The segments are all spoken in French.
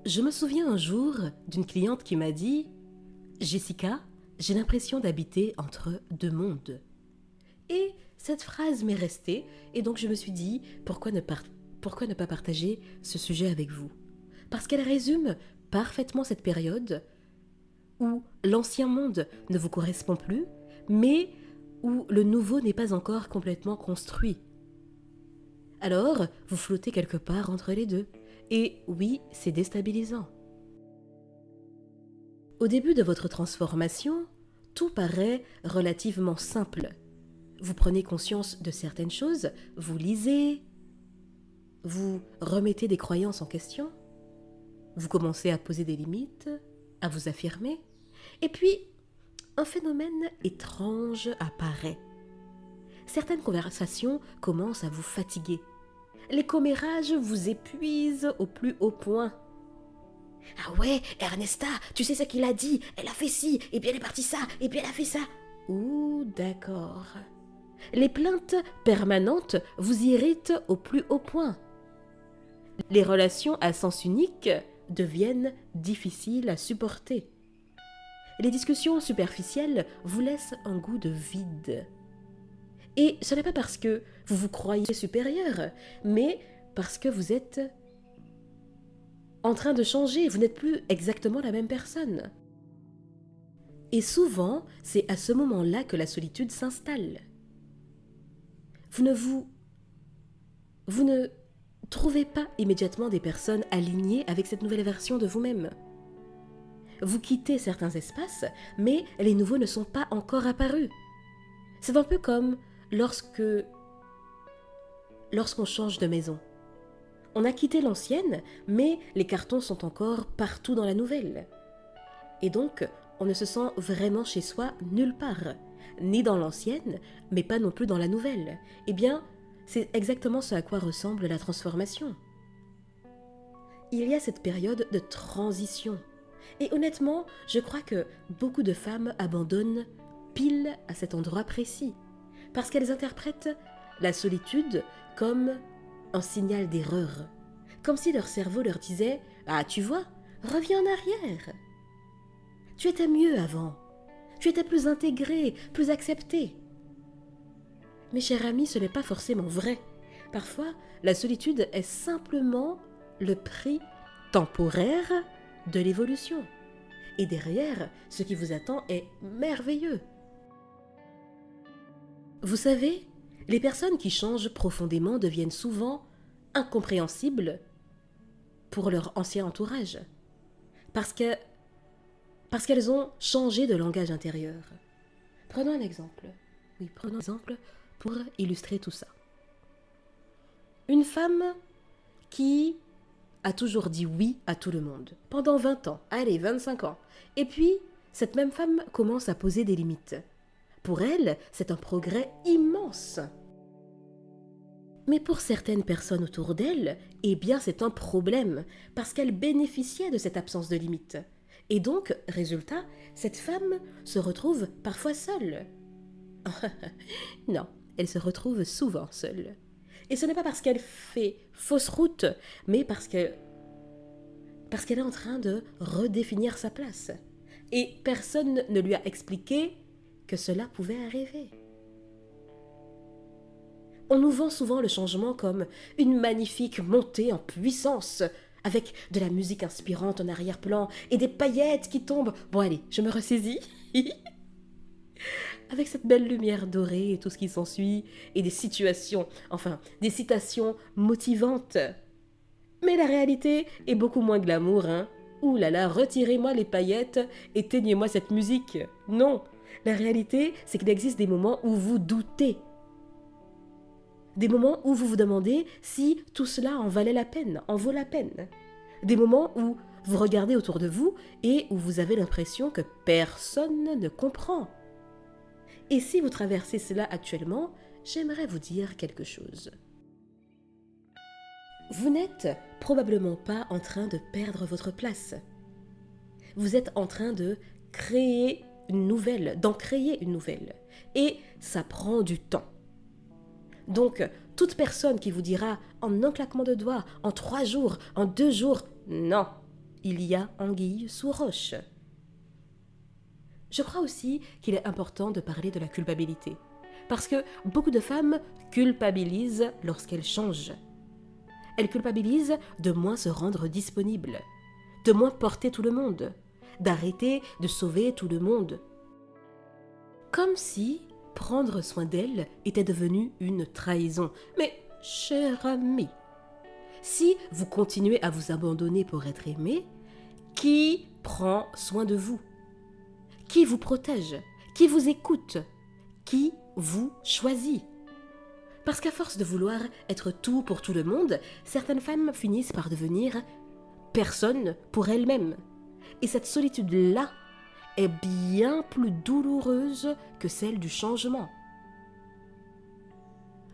Je me souviens un jour d'une cliente qui m'a dit « Jessica, j'ai l'impression d'habiter entre deux mondes. » Et cette phrase m'est restée et donc je me suis dit « Pourquoi ne pas partager ce sujet avec vous ?» Parce qu'elle résume parfaitement cette période où l'ancien monde ne vous correspond plus, mais où le nouveau n'est pas encore complètement construit. Alors, vous flottez quelque part entre les deux. Et oui, c'est déstabilisant. Au début de votre transformation, tout paraît relativement simple. Vous prenez conscience de certaines choses, vous lisez, vous remettez des croyances en question, vous commencez à poser des limites, à vous affirmer, et puis un phénomène étrange apparaît. Certaines conversations commencent à vous fatiguer. Les commérages vous épuisent au plus haut point. « Ah ouais, Ernesta, tu sais ce qu'il a dit, elle a fait ci, et puis elle est partie ça, et puis elle a fait ça. » Ouh, d'accord. Les plaintes permanentes vous irritent au plus haut point. Les relations à sens unique deviennent difficiles à supporter. Les discussions superficielles vous laissent un goût de vide. Et ce n'est pas parce que vous vous croyez supérieur, mais parce que vous êtes en train de changer, vous n'êtes plus exactement la même personne. Et souvent, c'est à ce moment-là que la solitude s'installe. Vous ne trouvez pas immédiatement des personnes alignées avec cette nouvelle version de vous-même. Vous quittez certains espaces, mais les nouveaux ne sont pas encore apparus. C'est un peu comme lorsqu'on change de maison. On a quitté l'ancienne, mais les cartons sont encore partout dans la nouvelle. Et donc, on ne se sent vraiment chez soi nulle part, ni dans l'ancienne, mais pas non plus dans la nouvelle. Eh bien, c'est exactement ce à quoi ressemble la transformation. Il y a cette période de transition. Et honnêtement, je crois que beaucoup de femmes abandonnent pile à cet endroit précis, parce qu'elles interprètent la solitude comme un signal d'erreur, comme si leur cerveau leur disait « Ah, tu vois, reviens en arrière. Tu étais mieux avant, tu étais plus intégré, plus accepté. » Mes chers amis, ce n'est pas forcément vrai. Parfois, la solitude est simplement le prix temporaire de l'évolution. Et derrière, ce qui vous attend est merveilleux. Vous savez, les personnes qui changent profondément deviennent souvent incompréhensibles pour leur ancien entourage, parce qu'elles ont changé de langage intérieur. Prenons un exemple. Oui, prenons un exemple pour illustrer tout ça. Une femme qui a toujours dit oui à tout le monde, pendant 20 ans, allez, 25 ans. Et puis, cette même femme commence à poser des limites. Pour elle, c'est un progrès immense. Mais pour certaines personnes autour d'elle, eh bien c'est un problème, parce qu'elle bénéficiait de cette absence de limite. Et donc, résultat, cette femme se retrouve parfois seule. Non, elle se retrouve souvent seule. Et ce n'est pas parce qu'elle fait fausse route, mais parce qu'elle est en train de redéfinir sa place. Et personne ne lui a expliqué que cela pouvait arriver. On nous vend souvent le changement comme une magnifique montée en puissance, avec de la musique inspirante en arrière-plan et des paillettes qui tombent. Bon allez, je me ressaisis. Avec cette belle lumière dorée et tout ce qui s'ensuit, et des situations, enfin, des citations motivantes. Mais la réalité est beaucoup moins glamour, hein. Ouh là là, retirez-moi les paillettes, éteignez-moi cette musique. Non, la réalité, c'est qu'il existe des moments où vous doutez. Des moments où vous vous demandez si tout cela en valait la peine, en vaut la peine. Des moments où vous regardez autour de vous et où vous avez l'impression que personne ne comprend. Et si vous traversez cela actuellement, j'aimerais vous dire quelque chose. Vous n'êtes probablement pas en train de perdre votre place. Vous êtes en train de créer une nouvelle, d'en créer une nouvelle. Et ça prend du temps. Donc, toute personne qui vous dira en un claquement de doigts, en 3 jours, en 2 jours, non, il y a anguille sous roche. Je crois aussi qu'il est important de parler de la culpabilité, parce que beaucoup de femmes culpabilisent lorsqu'elles changent. Elles culpabilisent de moins se rendre disponibles, de moins porter tout le monde, d'arrêter de sauver tout le monde. Comme si prendre soin d'elles était devenu une trahison. Mais, cher ami, si vous continuez à vous abandonner pour être aimé, qui prend soin de vous? Qui vous protège? Qui vous écoute? Qui vous choisit? Parce qu'à force de vouloir être tout pour tout le monde, certaines femmes finissent par devenir personne pour elles-mêmes. Et cette solitude-là est bien plus douloureuse que celle du changement.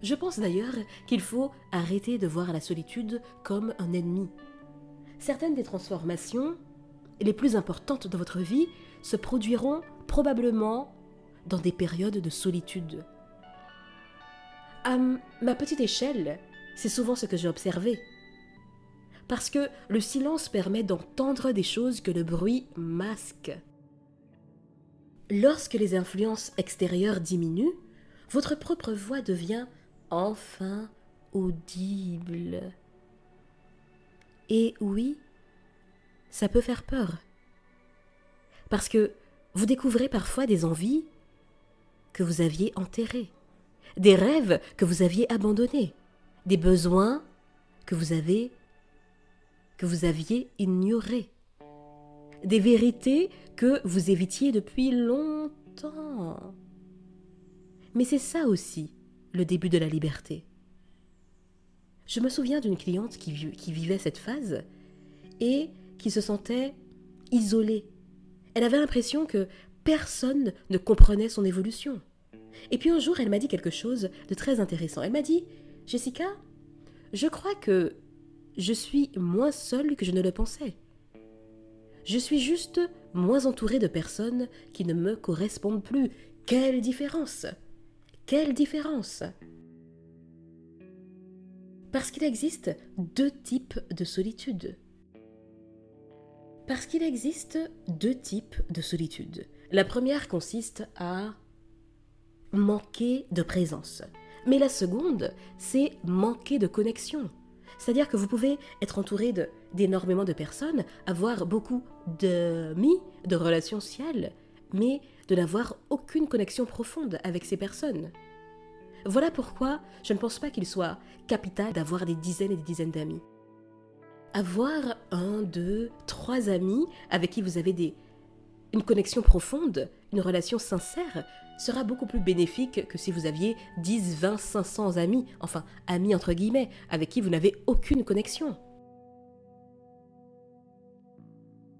Je pense d'ailleurs qu'il faut arrêter de voir la solitude comme un ennemi. Certaines des transformations les plus importantes de votre vie se produiront probablement dans des périodes de solitude. À ma petite échelle, c'est souvent ce que j'ai observé. Parce que le silence permet d'entendre des choses que le bruit masque. Lorsque les influences extérieures diminuent, votre propre voix devient enfin audible. Et oui, ça peut faire peur. Parce que vous découvrez parfois des envies que vous aviez enterrées, des rêves que vous aviez abandonnés, des besoins que vous aviez ignorés, des vérités que vous évitiez depuis longtemps. Mais c'est ça aussi, le début de la liberté. Je me souviens d'une cliente qui vivait cette phase et qui se sentait isolée. Elle avait l'impression que personne ne comprenait son évolution. Et puis un jour, elle m'a dit quelque chose de très intéressant. Elle m'a dit « Jessica, je crois que je suis moins seule que je ne le pensais. Je suis juste moins entourée de personnes qui ne me correspondent plus. Quelle différence! Quelle différence! » Parce qu'il existe deux types de solitude. Parce qu'il existe deux types de solitude. La première consiste à manquer de présence. Mais la seconde, c'est manquer de connexion. C'est-à-dire que vous pouvez être entouré d'énormément de personnes, avoir beaucoup d'amis, de relations sociales, mais de n'avoir aucune connexion profonde avec ces personnes. Voilà pourquoi je ne pense pas qu'il soit capital d'avoir des dizaines et des dizaines d'amis. Avoir 1, 2, 3 amis avec qui vous avez une connexion profonde, une relation sincère, sera beaucoup plus bénéfique que si vous aviez 10, 20, 500 amis, enfin amis entre guillemets, avec qui vous n'avez aucune connexion.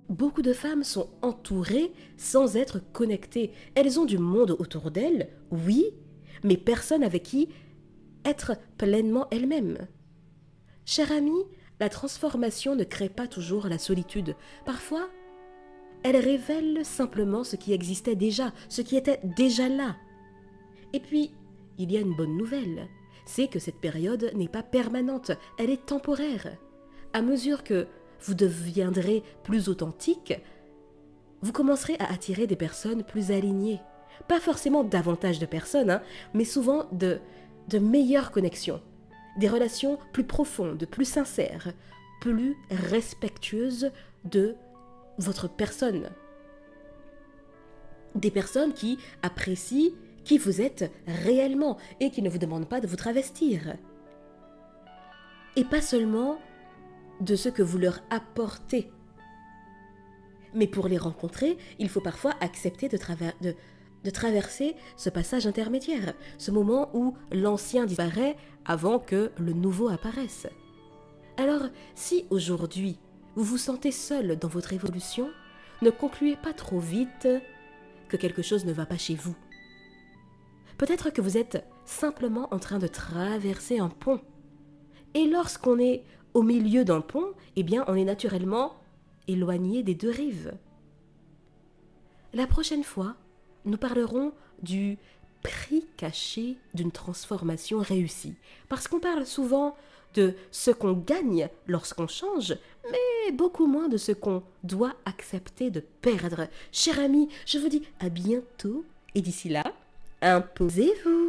Beaucoup de femmes sont entourées sans être connectées. Elles ont du monde autour d'elles, oui, mais personne avec qui être pleinement elles-mêmes. Chère amie, la transformation ne crée pas toujours la solitude. Parfois, elle révèle simplement ce qui existait déjà, ce qui était déjà là. Et puis, il y a une bonne nouvelle, c'est que cette période n'est pas permanente, elle est temporaire. À mesure que vous deviendrez plus authentique, vous commencerez à attirer des personnes plus alignées. Pas forcément davantage de personnes, mais souvent de meilleures connexions. Des relations plus profondes, plus sincères, plus respectueuses de votre personne. Des personnes qui apprécient qui vous êtes réellement et qui ne vous demandent pas de vous travestir. Et pas seulement de ce que vous leur apportez. Mais pour les rencontrer, il faut parfois accepter de traverser ce passage intermédiaire, ce moment où l'ancien disparaît avant que le nouveau apparaisse. Alors, si aujourd'hui, vous vous sentez seul dans votre évolution, ne concluez pas trop vite que quelque chose ne va pas chez vous. Peut-être que vous êtes simplement en train de traverser un pont. Et lorsqu'on est au milieu d'un pont, eh bien, on est naturellement éloigné des deux rives. La prochaine fois, nous parlerons du prix caché d'une transformation réussie. Parce qu'on parle souvent de ce qu'on gagne lorsqu'on change, mais mais beaucoup moins de ce qu'on doit accepter de perdre. Cher ami, je vous dis à bientôt et d'ici là, imposez-vous.